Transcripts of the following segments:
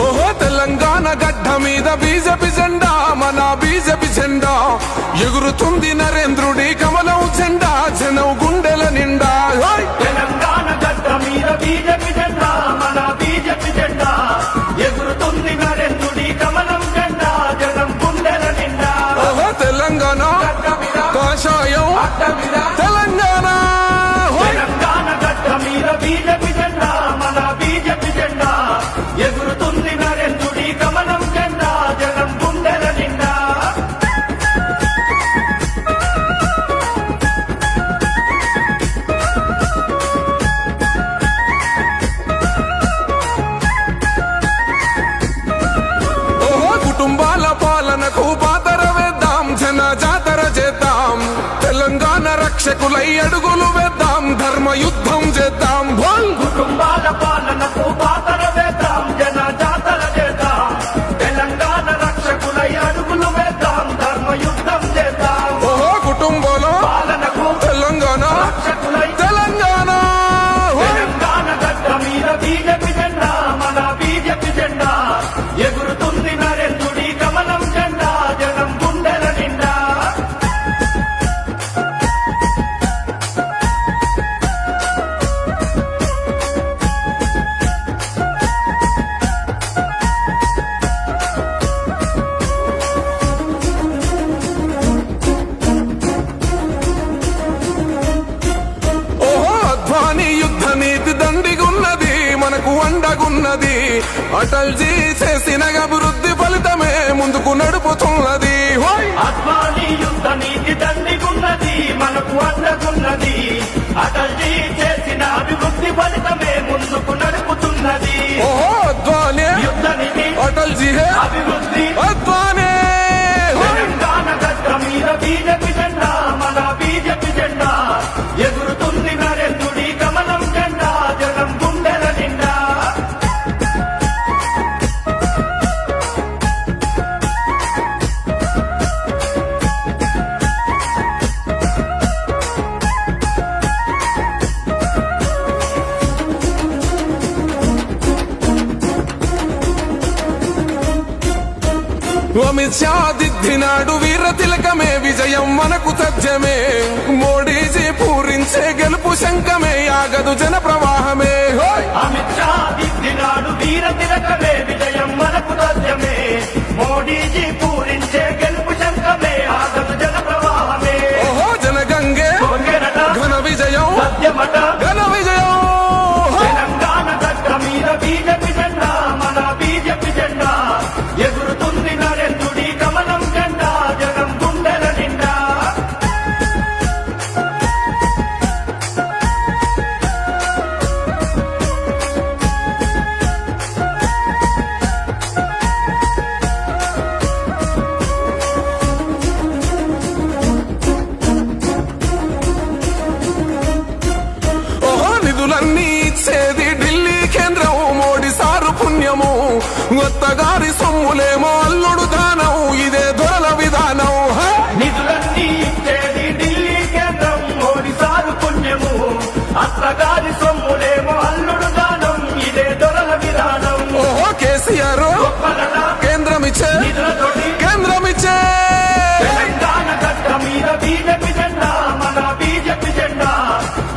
ఓహో తెలంగాణ గడ్డ మీద బీజేపీ జెండా, మన బీజేపీ జెండా ఎగురుతుంది నరేంద్రుడి కమలం జెండా, జనం గుండెల నిండా. తెలంగాణ గడ్డ మీద బీజేపీ జెండా, మన బీజేపీ జెండా ఎగురుతుంది నరేంద్రుడి కమలం జెండా, జనం గుండెల నిండా. ఓహో తెలంగాణ కాషాయం తెలంగాణ, తెలంగాణ గడ్డ మీద బీజేపీ జెండా, మన బీజేపీ జెండా ఎగురుతుంది నరేంద్రుడి కమలం జెండా, జనం గుండెల నిండా. ఓహో కుటుంబాల పాలనకు పాతర వేద్దాం, జన జాతర చేద్దాం, తెలంగాణ రక్షకులై అడుగులు వేద్దాం, ధర్మ యుద్ధం చేద్దాం. కుటుంబాల పాలనకు పాతర వేద్దాం, జన జాతర చేద్దాం, తెలంగాణ రక్షకులై అడుగులు వేద్దాం, ధర్మ యుద్ధం చేద్దాం. ఓహో కుటుంబాల పాలనకు తెలంగాణ రక్షకులై తెలంగాణ, తెలంగాణ గడ్డ మీద బీజేపీ జెండా, మన బీజేపీ జెండా ఎగురుతుంది నరేంద్రుడి కమలం జెండా, జనం గుండెల నిండా. ఓహో అద్వానీ యుద్ధ నీతి దండిగున్నది, మనకు అండగున్నది, అటల్జీ చేసిన అభివృద్ధి ఫలితమే ముందుకు నడుపుతున్నది. అద్వానీ యుద్ధ నీతి దండిగున్నది, మనకు అండగున్నది, అటల్జీ చేసిన అభివృద్ధి ఫలితమే ముందుకు నడుపుతున్నది. ఓహో అద్వానీ యుద్ధ నీతి అటల్జీ హే అభివృద్ధి అద్వానీ, తెలంగాణ గడ్డ మీద బీజేపీ జెండా, మన బీజేపీ జెండా ఎగురుతుంది నరేంద్రుడి కమలం జెండా, జనం గుండెల నిండా. అమిత్ షా దిద్దినాడు వీర తిలకమే, విజయం మనకు తథ్యమే, మోడీజీ పూరించే గెలుపు శంఖమే, ఆగదు జన ప్రవాహమే. అమిత్ షా దిద్దినాడు వీర తిలకమే, విజయం మనకు తథ్యమే, మోడీజీ పూరించే గెలుపు శంఖమే, ఆగదు జన ప్రవాహమే. ఓహో జనగంగే కొంగెనట ఘన విజయం, సత్యమట ఘన విజయం. తెలంగాణ గడ్డ మీద బీజేపీ జెండా, మన బీజేపీ జెండా ఎగురుతుంది నరేంద్రుడి కమలం జెండా, జనం గుండెల నిండా. ఓహో నిధులన్నీ ఇచ్చేది ఢిల్లీ కేంద్రం, మోడీ సారు పుణ్యము, ఒత్తగారి సొమ్ములేమో అల్లుడు దానం, ఇదే దొరల విధానం. నిధులన్నీ ఇచ్చేది ఢిల్లీ కేంద్రం, మోడీ సారు పుణ్యము, అత్తగారి సొమ్ములేమో అల్లుడు దానం, ఇదే దొరల విధానం. ఓహో కేసీఆర్ గొప్పలట కేంద్రమిచ్చే నిధులతోటి కేంద్రమిచ్చే, తెలంగాణ గడ్డ మీద బీజేపీ జెండా, మన బీజేపీ జెండా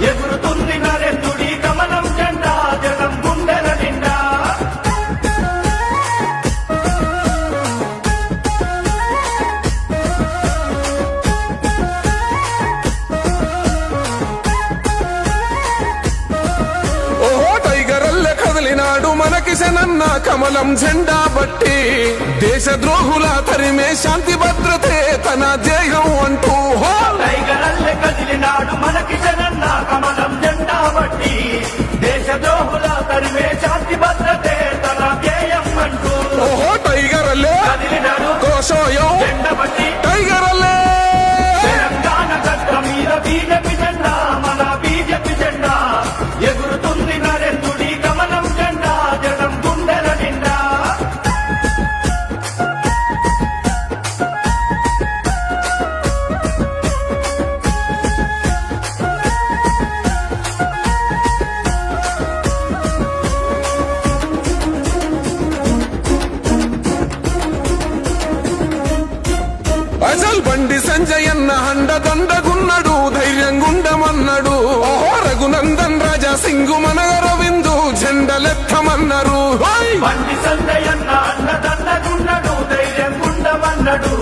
ఎగురుతుంది నరేంద్రుడి కమలం జెండా, జనం గుండెల నిండా. ఓహో టైగర్ అల్లె కదిలినాడు మన కిషనన్న కమలం జెండా బట్టి, దేశ ద్రోహుల తరిమే శాంతి భద్రతే తన ధ్యేయం అంటూ. టైగరల్లె కదిలినాడు మనకి జనన్న కమలం జెండా బట్టి, దేశ ద్రోహుల తరిమే శాంతి భద్రతే తన ధ్యేయం అంటూ. ఓహో టైగర్ అల్లె కదిలినాడు కోసోయం జెండ బట్టి, టైగర్ అల్లె. తెలంగాణ గడ్డ మీద బీజేపీ జెండా, మన బీజేపీ జెండా ఎగురుతుంది నరేంద్రుడి కమలం జెండా, జనం గుండెల నిండా. బండి సంజయన్న హండదండగున్నడు ధైర్యంగుండమన్నాడు ఓహో రఘునందన్ రాజా సింగు మన అరవిందు జెండలెత్తమన్నారు ఓయ్! బండి సంజయన్న అన్నదండగున్నడు ధైర్యం గుండమన్నడు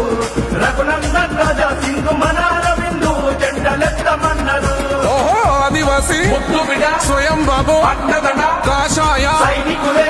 రఘునందన్ రాజా సింగు మన అరవిందు జెండలెత్తమన్నారు ఓహో ఆదివాసి ముద్దు బిడ స్వయం బాబు అన్నదండ కాషాయ సైనికులే